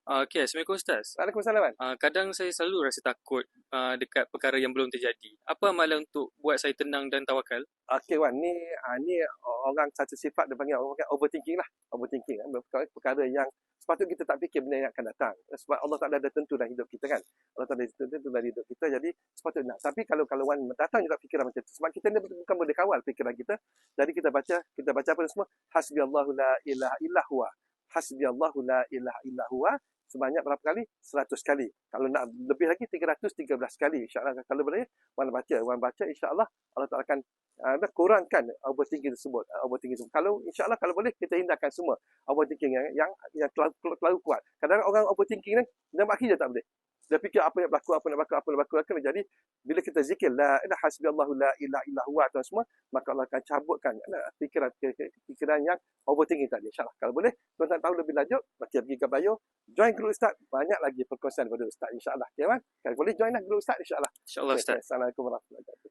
Okey, Assalamualaikum Ustaz. Waalaikumsalam, Wan. Kadang saya selalu rasa takut dekat perkara yang belum terjadi. Apa amalan untuk buat saya tenang dan tawakal? Okey, Wan, ni orang satu sifat dia panggil orang overthinking lah. Overthinking kan, perkara yang sepatutnya kita tak fikir benda yang akan datang. Sebab Allah Taala ada tentu dalam hidup kita kan. Allah Taala ada tentu dalam hidup kita, jadi sepatutnya. Tapi kalau Wan datang juga fikiran macam tu, sebab kita ni bukan boleh kawal fikiran kita. Jadi kita baca apa semua, hasbiyallahu la ilaha illa huwa. Hasbiyallahu la ilaha illa huwa. Sebanyak berapa kali? 100 kali. Kalau nak lebih lagi 313 kali. InsyaAllah kalau boleh Wan baca insya-Allah Allah Taala akan kurangkan overthinking tersebut. Kalau insya-Allah kalau boleh kita hindarkan semua overthinking yang terlalu kuat. Kadang-kadang orang overthinking ni dia mak kerja tak boleh. Dia fikir apa yang berlaku. Jadi bila kita zikir la ilaha hasbiyallahu la ilaha illa huwa atau semua, maka Allah akan cabutkan fikiran yang overthinking tadi. InsyaAllah kalau boleh tuan-tuan tahu lebih lanjut, macam pergi ke bio, join grup Ustaz, banyak lagi perkongsian daripada Ustaz insya-Allah. Okay, Wan? Kalau boleh join lah grup Ustaz insya-Allah. InsyaAllah Ustaz. Assalamualaikum warahmatullahi wabarakatuh.